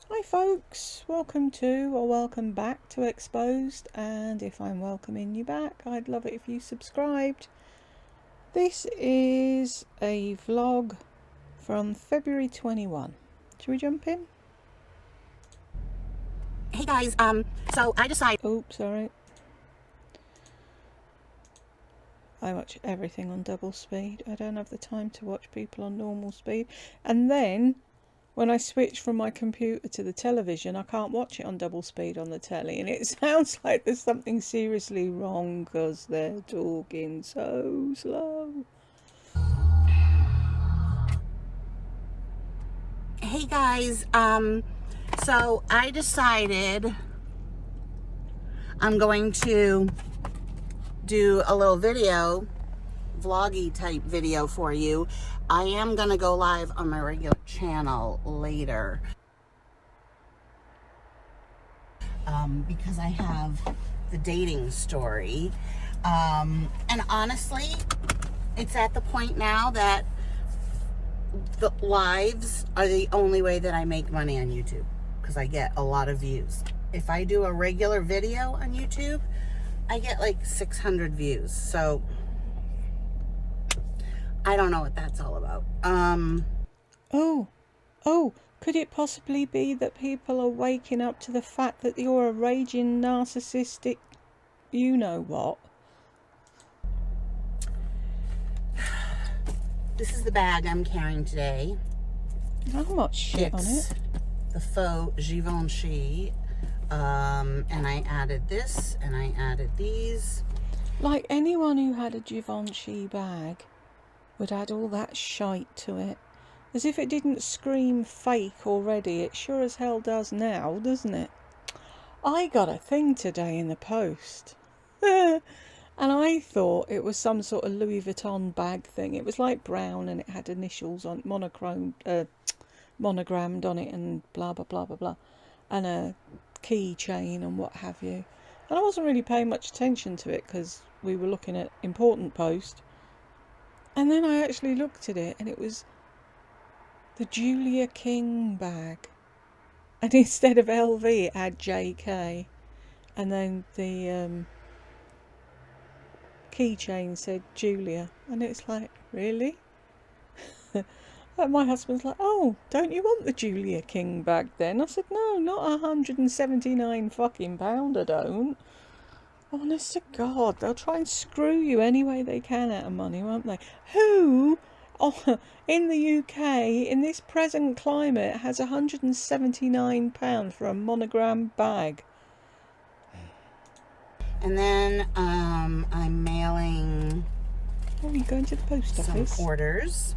Hi folks, welcome to or welcome back to Exposed, and if I'm welcoming you back, I'd love it if you subscribed. This is a vlog from February 21. Should we jump in? Hey guys, so I decided... Oops, sorry. I watch everything on double speed. I don't have the time to watch people on normal speed. And then when I switch from my computer to the television, I can't watch it on double speed on the telly. And it sounds like there's something seriously wrong because they're talking so slow. Hey guys, so I decided I'm going to do a little video, vloggy type video for you. I am going to go live on my regular channel later. Because I have the dating story. And honestly, it's at the point now that the lives are the only way that I make money on YouTube, because I get a lot of views. If I do a regular video on YouTube, I get like 600 views. So I don't know what that's all about. Oh, could it possibly be that people are waking up to the fact that you're a raging narcissistic you-know-what? This is the bag I'm carrying today. Not much shit on it. The faux Givenchy. And I added this, and I added these. Like anyone who had a Givenchy bag would add all that shite to it. As if it didn't scream fake already. It sure as hell does now, doesn't it? I got a thing today in the post. And I thought it was some sort of Louis Vuitton bag thing. It was like brown and it had initials on monogrammed on it and blah blah blah blah blah, and a keychain and what have you. And I wasn't really paying much attention to it because we were looking at important post. And then I actually looked at it and it was the Julia King bag, and instead of LV it had JK, and then the keychain said Julia, and it's like, really? And my husband's like, oh, don't you want the Julia King bag then? I said, no, not £179 fucking pound, I don't. Honest to God, they'll try and screw you any way they can out of money, won't they? Who, in the UK, in this present climate, has £179 for a monogram bag? And then I'm mailing Oh, you going to the post office? some orders.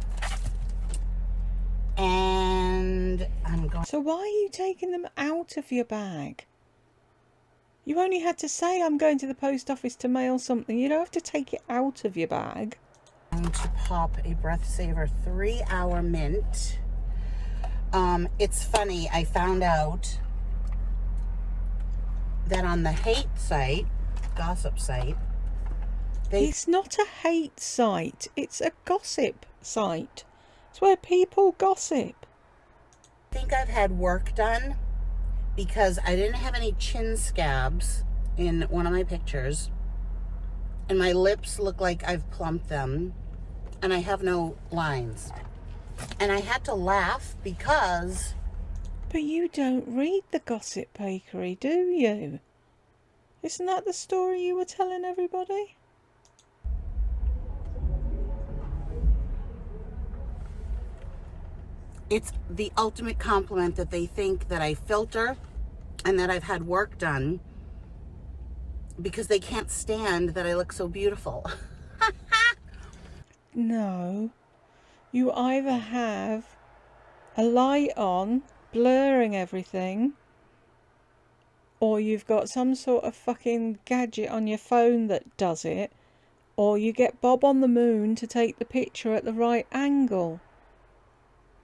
And I'm going... So why are you taking them out of your bag? You only had to say, I'm going to the post office to mail something. You don't have to take it out of your bag. I'm going to pop a Breath Saver 3-hour mint. It's funny, I found out that on the hate site, gossip site, It's not a hate site. It's a gossip site. It's where people gossip. I think I've had work done because I didn't have any chin scabs in one of my pictures, and my lips look like I've plumped them, and I have no lines. And I had to laugh because... But you don't read the Gossip Bakery, do you? Isn't that the story you were telling everybody? It's the ultimate compliment that they think that I filter and that I've had work done, because they can't stand that I look so beautiful. No. You either have a light on, blurring everything, or you've got some sort of fucking gadget on your phone that does it, or you get Bob on the moon to take the picture at the right angle.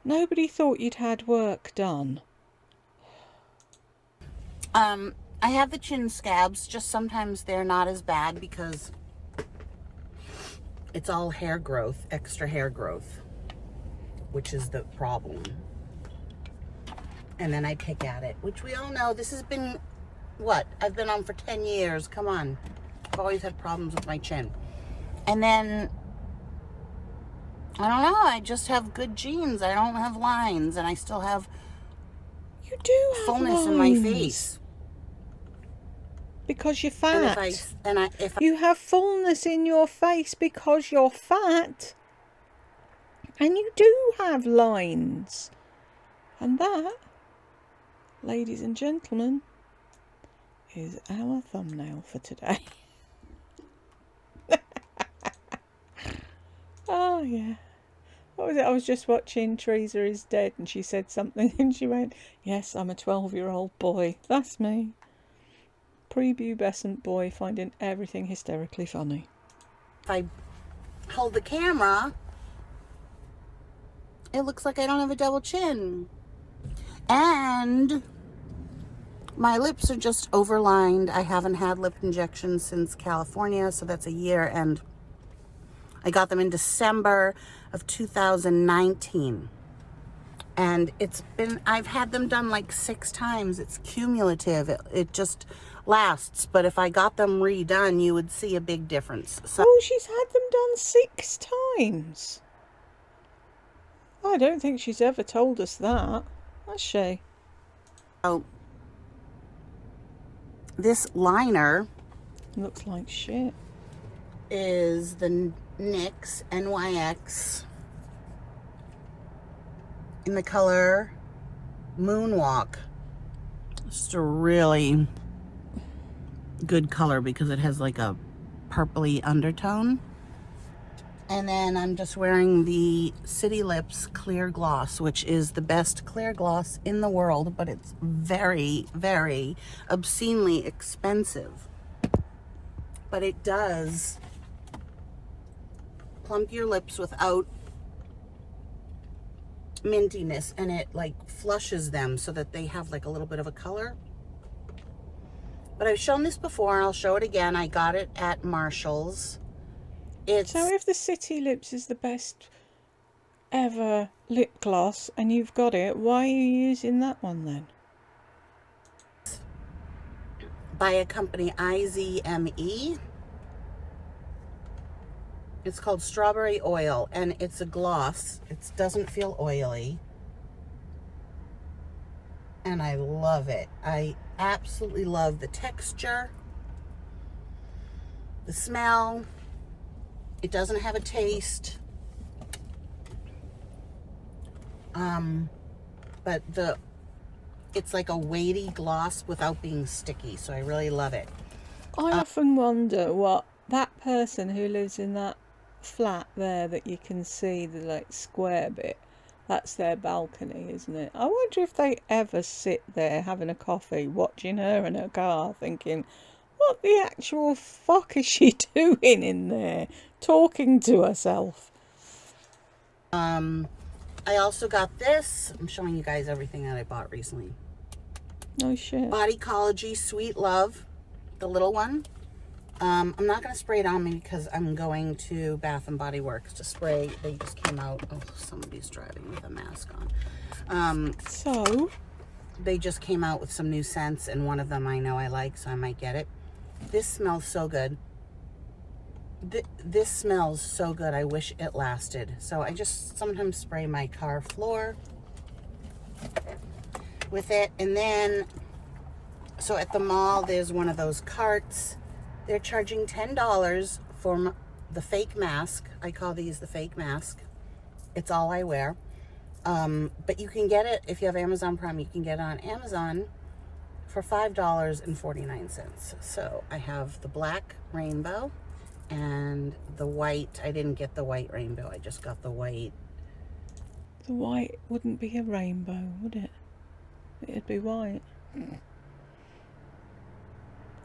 Nobody thought you'd had work done. I have the chin scabs, just sometimes they're not as bad because it's all hair growth, extra hair growth, which is the problem. and then I pick at it, which we all know this has been, what, I've been on for 10 years. Come on. I've always had problems with my chin. And then, I don't know, I just have good genes. I don't have lines, and I still have You do have fullness lines. in my face. Because you're And fat. if I You have fullness in your face because you're fat. And you do have lines. And that, ladies and gentlemen, is our thumbnail for today. Oh, yeah. What was it? I was just watching Teresa is Dead, and she said something, and she went, yes, I'm a 12-year-old boy. That's me. Prepubescent boy finding everything hysterically funny. if I hold the camera, it looks like I don't have a double chin. And my lips are just overlined. I haven't had lip injections since California, so that's a year, and I got them in December of 2019. And I've had them done like 6 times. It's cumulative. It just lasts. But if I got them redone, you would see a big difference. So, Oh, she's had them done 6 times. I don't think she's ever told us that, has she? so this liner Looks like shit. is the NYX NYX in the color Moonwalk. It's just a really good color because it has like a purpley undertone. And then I'm just wearing the City Lips Clear Gloss, which is the best clear gloss in the world, but it's very, very obscenely expensive. But it does plump your lips without mintiness, and it like flushes them so that they have like a little bit of a color. But I've shown this before, and I'll show it again. I got it at Marshall's. So if the City Lips is the best ever lip gloss and you've got it, why are you using that one then? By a company IZME. It's called Strawberry Oil, and it's a gloss. It doesn't feel oily. And I love it. I absolutely love the texture, the smell. It doesn't have a taste. But it's like a weighty gloss without being sticky, so I really love it. I often wonder what that person who lives in that flat there that you can see the like square bit, that's their balcony, isn't it? I wonder if they ever sit there having a coffee, watching her in her car, thinking, what the actual fuck is she doing in there, talking to herself? I also got this. I'm showing you guys everything that I bought recently. Oh shit. Bodycology Sweet Love, the little one. I'm not going to spray it on me because I'm going to Bath and Body Works to spray. They just came out. Oh, somebody's driving with a mask on. So They just came out with some new scents, and one of them I know I like, so I might get it. This smells so good. This smells so good. I wish it lasted. So I just sometimes spray my car floor with it. And then, so at the mall, there's one of those carts. They're charging $10 for the fake mask. I call these the fake mask. It's all I wear. But you can get it, if you have Amazon Prime, you can get it on Amazon for $5.49. So I have the black rainbow and the white. I didn't get the white rainbow. I just got the white. the white wouldn't be a rainbow, would it? It'd be white.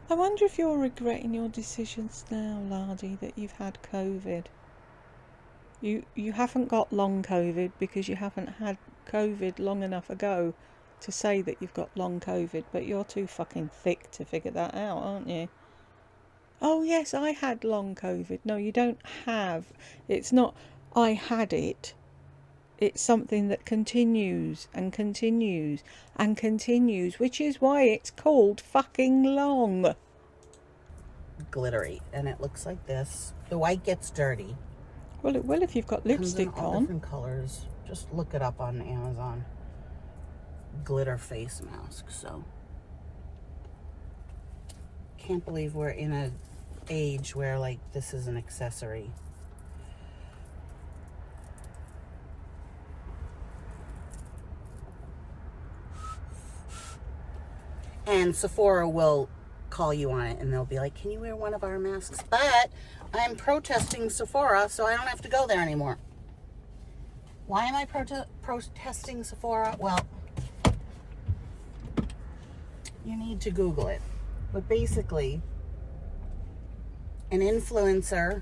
I wonder if you're regretting your decisions now, Lardy, that you've had COVID. You haven't got long COVID because you haven't had COVID long enough ago to say that you've got long COVID, but you're too fucking thick to figure that out, aren't you? Oh yes, I had long COVID. No, you don't have. It's not I had it. It's something that continues and continues and continues, which is why it's called fucking long. Glittery, and it looks like this. The white gets dirty. Well, it will if you've got Comes in lipstick all on. different colors. Just look it up on Amazon. Glitter face mask. So can't believe we're in a age where like this is an accessory. And Sephora will call you on it, and they'll be like, can you wear one of our masks? But I'm protesting Sephora, so I don't have to go there anymore. Why am I protesting Sephora? Well, you need to Google it. But basically, an influencer,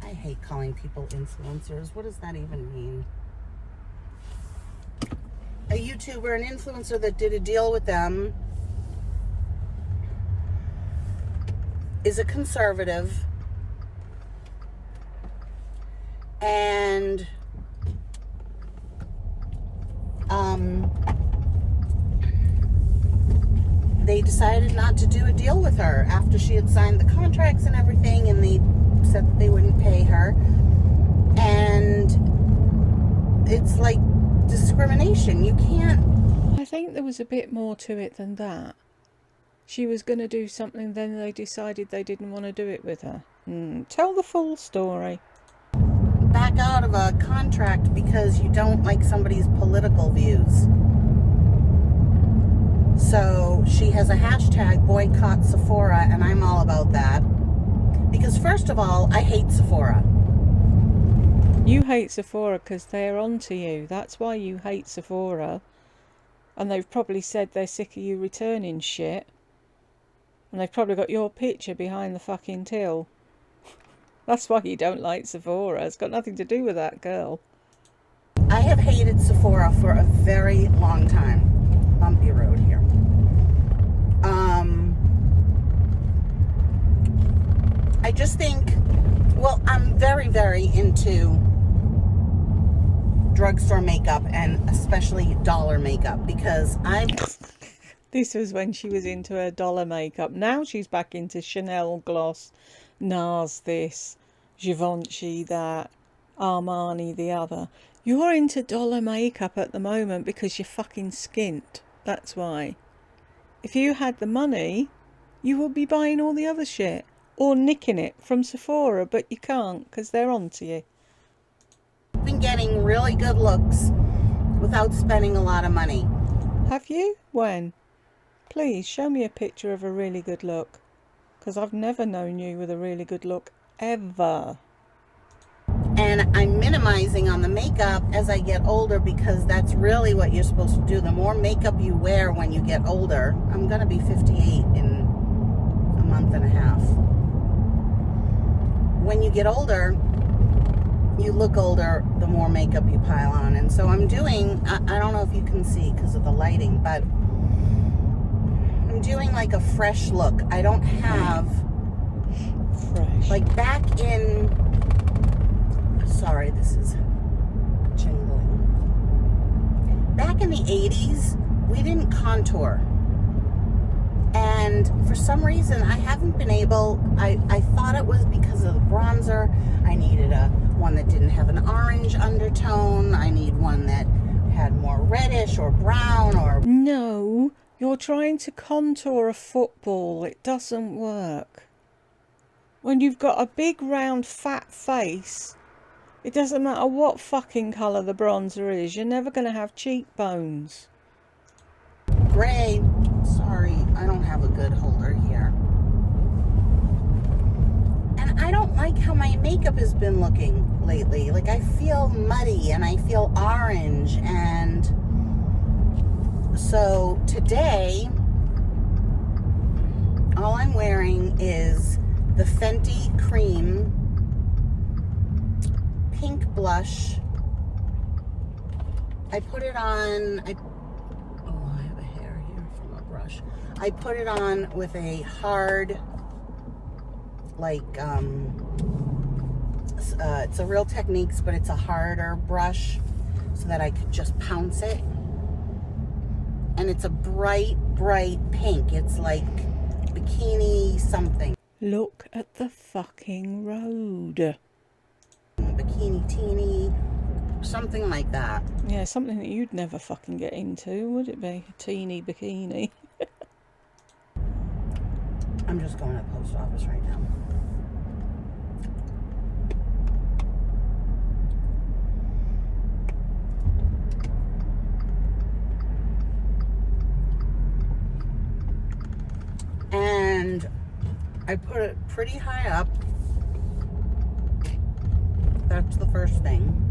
I hate calling people influencers. What does that even mean? A YouTuber, an influencer that did a deal with them, is a conservative, and they decided not to do a deal with her after she had signed the contracts and everything, and they said that they wouldn't pay her. And it's like discrimination. You can't. I think there was a bit more to it than that. She was going to do something, then they decided they didn't want to do it with her. Tell the full story. Back out of a contract because you don't like somebody's political views. So she has a hashtag boycott Sephora, and I'm all about that. Because first of all, I hate Sephora. You hate Sephora because they're onto you. That's why you hate Sephora. And they've probably said they're sick of you returning shit. And they've probably got your picture behind the fucking till. That's why you don't like Sephora. It's got nothing to do with that girl. I have hated Sephora for a very long time. Bumpy road here. I just think, well, I'm very, very into drugstore makeup, and especially dollar makeup, because I'm... This was when she was into her dollar makeup. Now she's back into Chanel gloss, NARS this, Givenchy that, Armani the other. You're into dollar makeup at the moment because you're fucking skint. That's why. If you had the money, you would be buying all the other shit. Or nicking it from Sephora, but you can't because they're onto you. I've been getting really good looks without spending a lot of money. Have you? When? Please show me a picture of a really good look. Because I've never known you with a really good look, ever. And I'm minimizing on the makeup as I get older, because that's really what you're supposed to do. The more makeup you wear when you get older. I'm going to be 58 in a month and a half. When you get older, you look older the more makeup you pile on. And so I'm doing, I don't know if you can see because of the lighting, but I'm doing like a fresh look. I don't have... Fresh. Like back in... Sorry, this is jingling. Back in the 80s, we didn't contour. And for some reason, I haven't been able... I thought it was because of the bronzer. I needed one that didn't have an orange undertone. I need one that had more reddish or brown or... No, you're trying to contour a football. It doesn't work. When you've got a big, round, fat face, it doesn't matter what fucking colour the bronzer is. You're never going to have cheekbones. Gray. Sorry, I don't have a good holder here. And I don't like how my makeup has been looking lately. Like, I feel muddy and I feel orange. And so today, all I'm wearing is the Fenty Cream Pink Blush. I put it on... I have a hair here from a brush. I put it on with a hard, like, it's a Real Techniques, but it's a harder brush. so that I could just pounce it. And it's a bright, bright pink. It's like bikini something. Look at the fucking road. Bikini teeny, something like that. Yeah, something that you'd never fucking get into, would it be? A teeny bikini. I'm just going to the post office right now. And I put it pretty high up. That's the first thing.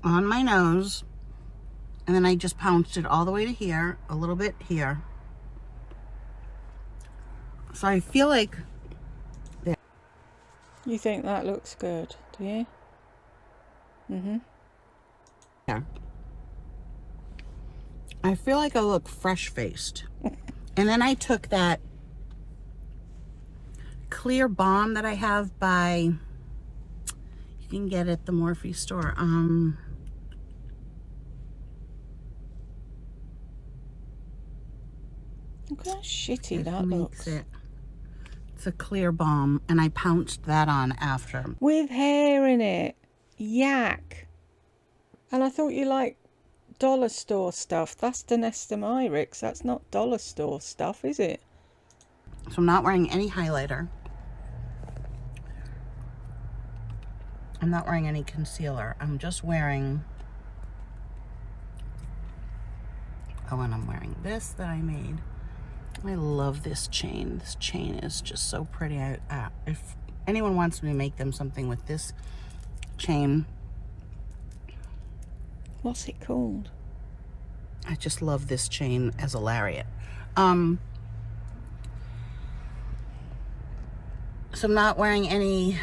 On my nose, and then I just pounced it all the way to here, a little bit here. So I feel like there. You think that looks good, do you? Mm-hmm. Yeah. I feel like I look fresh-faced. And then I took that clear balm that I have by, you can get it at the Morphe store. Look how shitty that looks. It's a clear balm, and I pounced that on after. With hair in it. Yak. And I thought you liked dollar store stuff. That's Denestamyrix. That's not dollar store stuff, is it? So I'm not wearing any highlighter. I'm not wearing any concealer. I'm just wearing... Oh, and I'm wearing this that I made. I love this chain. This chain is just so pretty. If anyone wants me to make them something with this chain. What's it called? I just love this chain as a lariat. So I'm not wearing any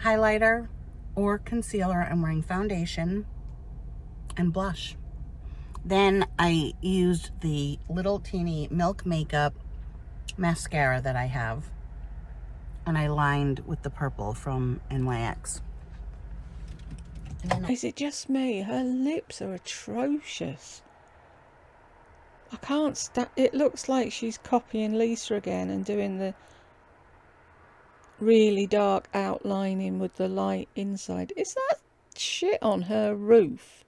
highlighter or concealer. I'm wearing foundation and blush. Then I used the little teeny Milk Makeup mascara that I have, and I lined with the purple from NYX. Is it just me? Her lips are atrocious. I can't stand... It looks like she's copying Lisa again and doing the really dark outlining with the light inside. Is that shit on her roof?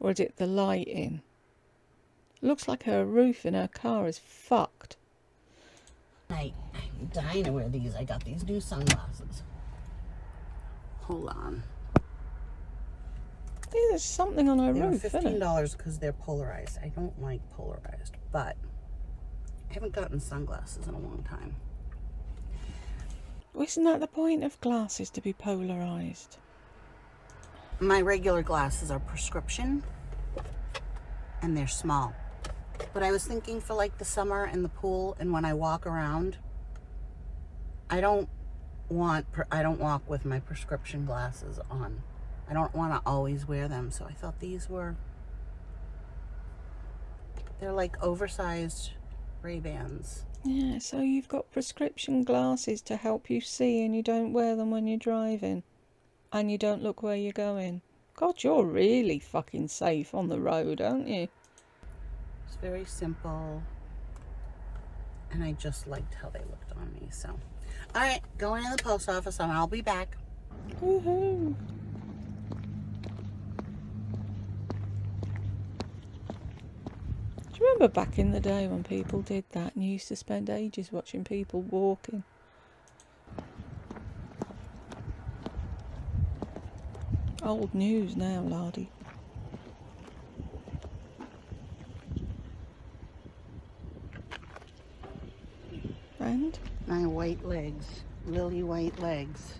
Or is it the lighting? Looks like her roof in her car is fucked. I'm dying to wear these. I got these new sunglasses. Hold on. There's something on her roof, They're $15 because they're polarized. I don't like polarized, but I haven't gotten sunglasses in a long time. Isn't that the point of glasses, to be polarized? My regular glasses are prescription, and they're small. But I was thinking for like the summer and the pool, and when I walk around, I don't walk with my prescription glasses on. I don't want to always wear them, so I thought these were, they're like oversized Ray-Bans. Yeah, so you've got prescription glasses to help you see, and you don't wear them when you're driving. And you don't look where you're going. God, you're really fucking safe on the road, aren't you? It's very simple. And I just liked how they looked on me, so. Alright, going to the post office and I'll be back. Woohoo! Do you remember back in the day when people did that and you used to spend ages watching people walking? Old news now, laddie. And? My white legs. Lily white legs.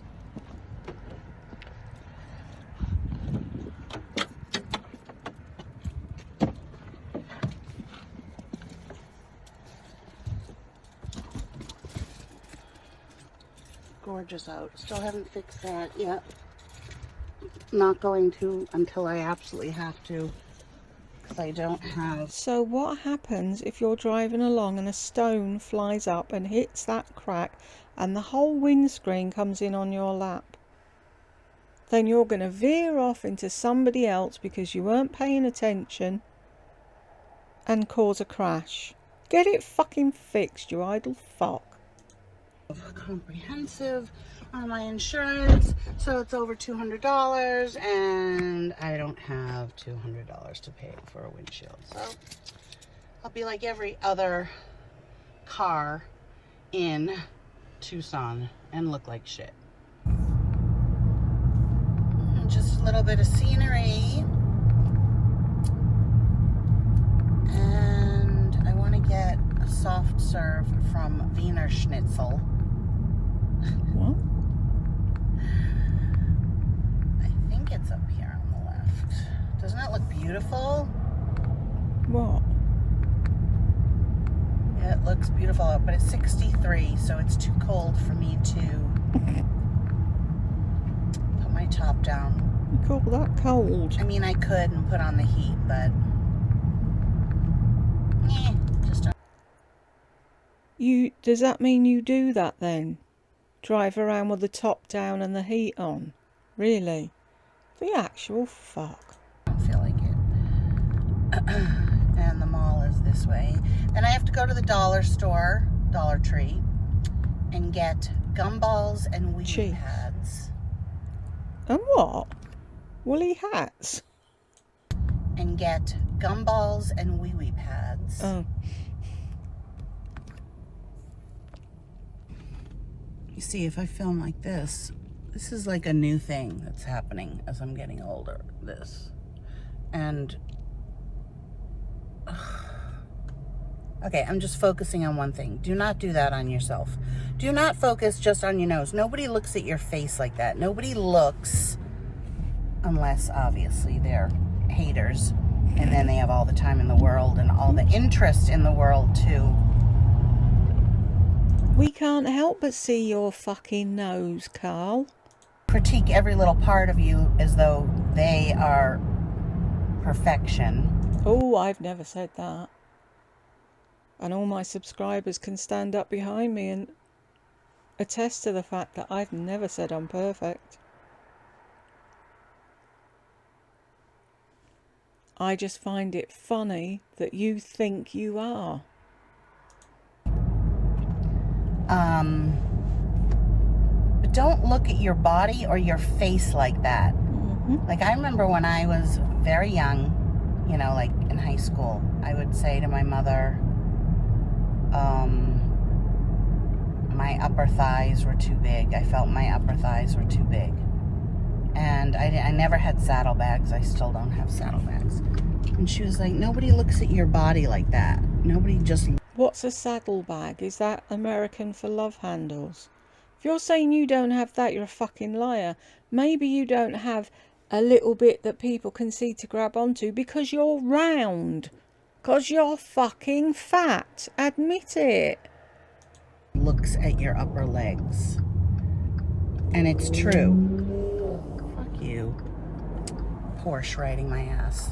gorgeous out. Still haven't fixed that yet. Not going to until I absolutely have to, because I don't have... So what happens if you're driving along and a stone flies up and hits that crack and the whole windscreen comes in on your lap? Then you're going to veer off into somebody else because you weren't paying attention and cause a crash. Get it fucking fixed, you idle fuck. Comprehensive on my insurance, so it's over $200, and I don't have $200 to pay for a windshield. So I'll be like every other car in Tucson and look like shit. Just a little bit of scenery, and I want to get a soft serve from Wiener Schnitzel. What? I think it's up here on the left. Doesn't it look beautiful? What? Yeah, it looks beautiful, but it's 63, so it's too cold for me to put my top down. You call that cold? I mean, I could and put on the heat, but just don't. Does that mean you do that then? Drive around with the top down and the heat on? Really? The actual fuck. I don't feel like it. And the mall is this way. Then I have to go to the dollar store, Dollar Tree, and get gumballs and weed Cheap. pads. And what? Woolly hats? And get gumballs and wee pads. Oh. You see, if I film like this is like a new thing that's happening as I'm getting older. This. And okay, I'm just focusing on one thing. Do not do that on yourself. Do not focus just on your nose. Nobody looks at your face like that. Nobody looks, unless obviously they're haters, and then they have all the time in the world and all the interest in the world too. We can't help but see your fucking nose, Carl. Critique every little part of you as though they are perfection. Oh, I've never said that. And all my subscribers can stand up behind me and attest to the fact that I've never said I'm perfect. I just find it funny that you think you are. But don't look at your body or your face like that. Mm-hmm. Like, I remember when I was very young, you know, like in high school, I would say to my mother, my upper thighs were too big. I felt my upper thighs were too big. And I never had saddlebags. I still don't have saddlebags. And she was like, nobody looks at your body like that. Nobody just... What's a saddlebag? Is that American for love handles? If you're saying you don't have that, you're a fucking liar. Maybe you don't have a little bit that people can see to grab onto because you're round. Because you're fucking fat. Admit it. Looks at your upper legs. And it's true. Fuck you. Porsche riding my ass.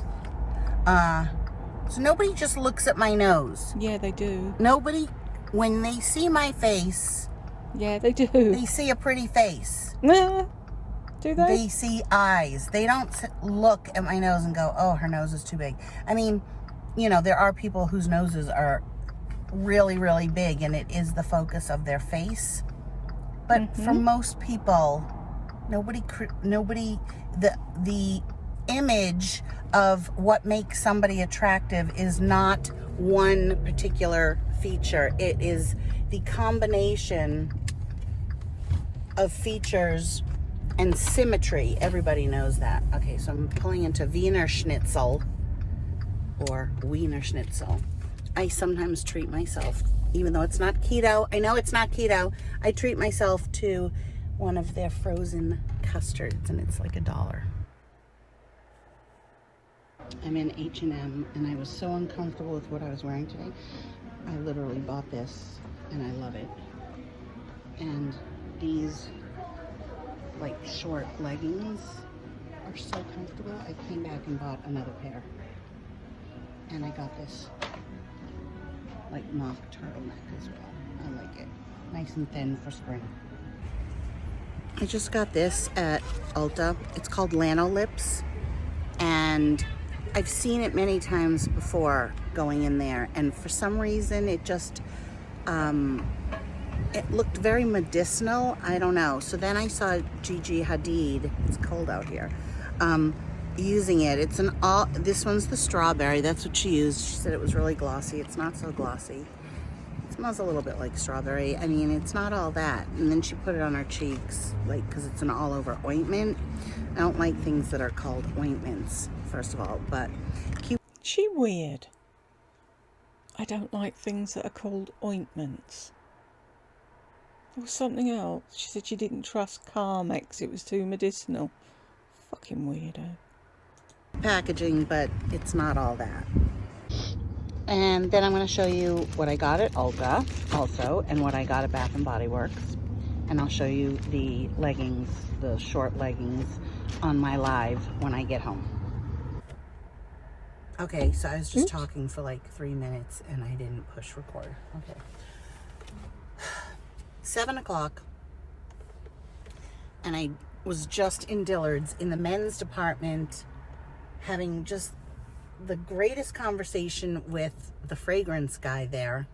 So nobody just looks at my nose. Yeah, they do. Nobody, when they see my face... Yeah, they do. They see a pretty face. Do they? They see eyes. They don't look at my nose and go, oh, her nose is too big. I mean, you know, there are people whose noses are really, really big and it is the focus of their face. But for most people, the image of what makes somebody attractive is not one particular feature. It is the combination of features and symmetry. Everybody knows that. Okay, so I'm pulling into Wiener Schnitzel or Wiener Schnitzel. I sometimes treat myself, even though it's not keto. I know it's not keto. I treat myself to one of their frozen custards, and it's like $1. I'm in H&M, and I was so uncomfortable with what I was wearing today. I literally bought this, and I love it. And These like short leggings are so comfortable. I came back and bought another pair. And I got this like mock turtleneck as well. I like it. Nice and thin for spring. I just got this at Ulta. It's called Lano Lips. And I've seen it many times before going in there. And for some reason it just, it looked very medicinal. I don't know. So then I saw Gigi Hadid. It's cold out here. Using it. It's an all, this one's the strawberry. That's what she used. She said it was really glossy. It's not so glossy. It smells a little bit like strawberry. I mean, it's not all that. And then she put it on her cheeks, like, because it's an all over ointment. I don't like things that are called ointments, first of all, but cute. She weird. I don't like things that are called ointments. There was something else. She said she didn't trust Carmex. It was too medicinal. Fucking weirdo. Packaging, but it's not all that. And then I'm going to show you what I got at Ulta also, and what I got at Bath and Body Works. And I'll show you the leggings, the short leggings on my live when I get home. Okay, so I was just talking for like 3 minutes and I didn't push record. Okay. 7 o'clock. And I was just in Dillard's in the men's department having just the greatest conversation with the fragrance guy there.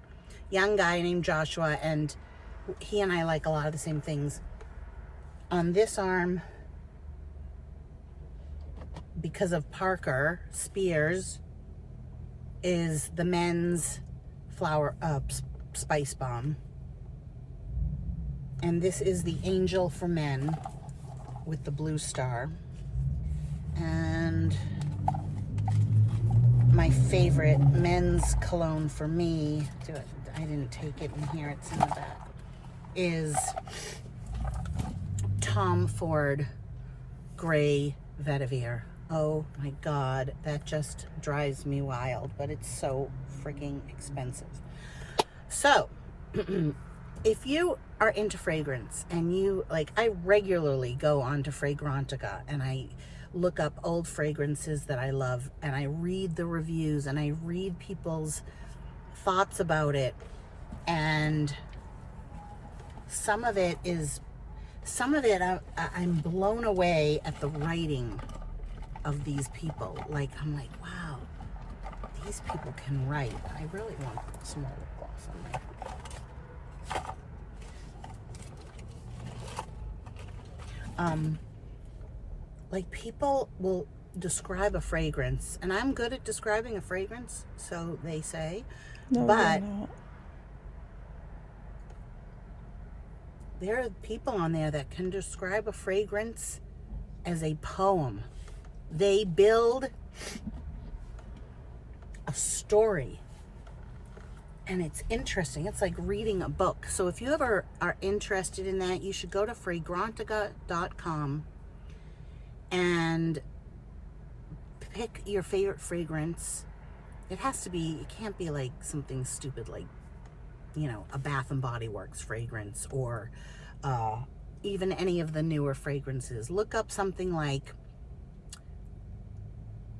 Young guy named Joshua, and he and I like a lot of the same things. On this arm, because of Parker Spears, is the men's flower spice bomb. And this is the Angel for Men with the blue star. And my favorite men's cologne for me, I didn't take it in here, it's in the back, is Tom Ford Gray Vetiver. Oh my God, that just drives me wild, but it's so freaking expensive. So, if you are into fragrance and you, like, I regularly go onto Fragrantica and I look up old fragrances that I love and I read the reviews and I read people's thoughts about it, and some of it I'm blown away at the writing of these people. Like, I'm like, wow, these people can write. I really want some more lip gloss on my like, people will describe a fragrance, and I'm good at describing a fragrance, so they say, No, but you're not. there are people on there that can describe a fragrance as a poem. They build a story, and it's interesting. It's like reading a book. So if you ever are interested in that, you should go to fragrantica.com and pick your favorite fragrance. It has to be, it can't be like something stupid like, you know, a Bath and Body Works fragrance, or even any of the newer fragrances. Look up something like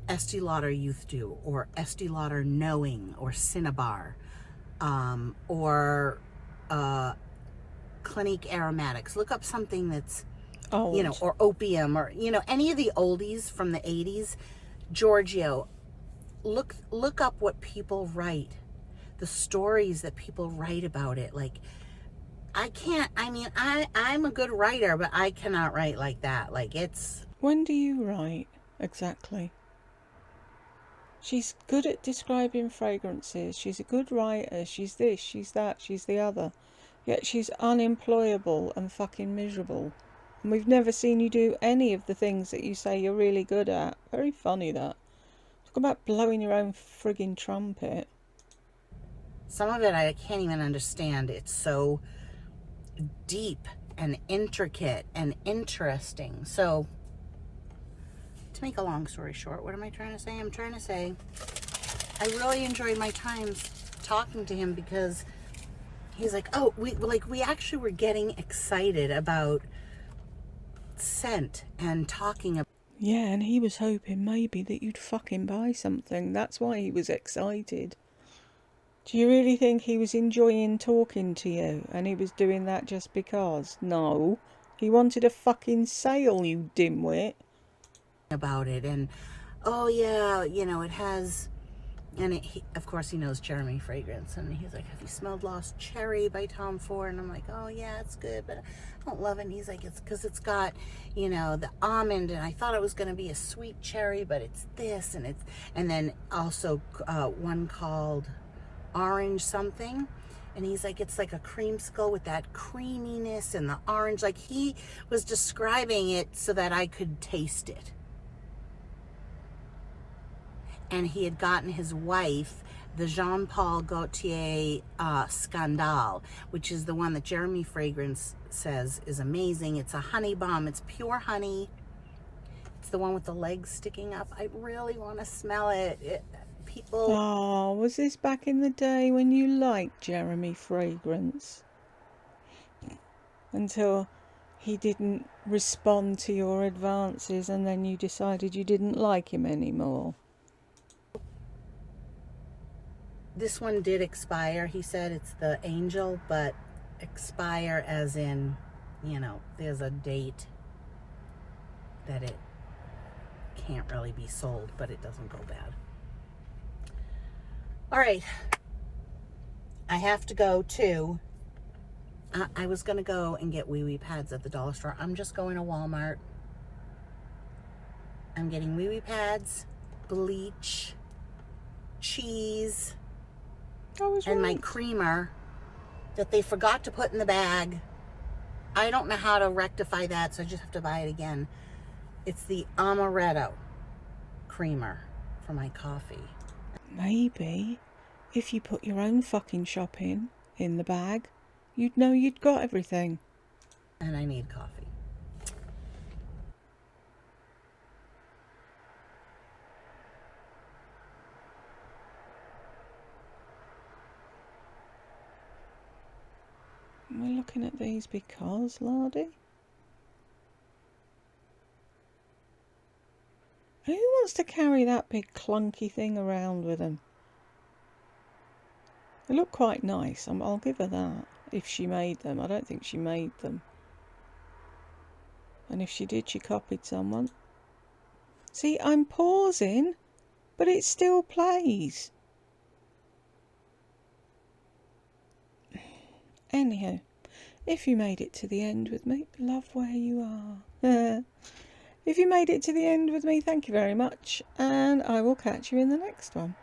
Estee Lauder Youth Dew, or Estee Lauder Knowing, or Cinnabar, or Clinique Aromatics. Look up something that's, Old. you know, or Opium, or, you know, any of the oldies from the 80s. Giorgio. Look up what people write, the stories that people write about it. Like, I'm a good writer, but I cannot write like that. Like, it's... When do you write, exactly? She's good at describing fragrances. She's a good writer. She's this, she's that, she's the other. Yet she's unemployable and fucking miserable. And we've never seen you do any of the things that you say you're really good at. Very funny, that. Talk about blowing your own frigging trumpet. Some of it I can't even understand. It's so deep and intricate and interesting. So, to make a long story short, what am I trying to say? I'm trying to say I really enjoyed my times talking to him, because he's like, oh, we actually were getting excited about scent and talking about. Yeah, and he was hoping maybe that you'd fucking buy something. That's why he was excited. Do you really think he was enjoying talking to you and he was doing that just because? No. He wanted a fucking sale, you dimwit. About it, and oh yeah, it has, and of course he knows Jeremy fragrance, and he's like, have you smelled Lost Cherry by Tom Ford? And I'm like, oh yeah, it's good, but I don't love it. And he's like, it's because it's got the almond, and I thought it was going to be a sweet cherry, but it's this, and then also one called orange something, and he's like, it's like a creamsicle with that creaminess and the orange. Like, he was describing it so that I could taste it. And he had gotten his wife the Jean Paul Gaultier Scandale, which is the one that Jeremy Fragrance says is amazing. It's a honey bomb. It's pure honey. It's the one with the legs sticking up. I really want to smell it. People... Oh, was this back in the day when you liked Jeremy Fragrance? Until he didn't respond to your advances and then you decided you didn't like him anymore. This one did expire. He said it's the Angel, but expire as in, there's a date that it can't really be sold, but it doesn't go bad. All right. I have to go to, I was going to go and get wee wee pads at the dollar store. I'm just going to Walmart. I'm getting wee wee pads, bleach, cheese, and my creamer that they forgot to put in the bag. I don't know how to rectify that, so I just have to buy it again. It's the amaretto creamer for my coffee. Maybe if you put your own fucking shopping in the bag, you'd know you'd got everything. And I need coffee. We're looking at these because, Lardy. Who wants to carry that big clunky thing around with them? They look quite nice. I'll give her that. If she made them. I don't think she made them. And if she did, she copied someone. See, I'm pausing, but it still plays. Anyhow, if you made it to the end with me, love where you are. If you made it to the end with me, thank you very much, and I will catch you in the next one.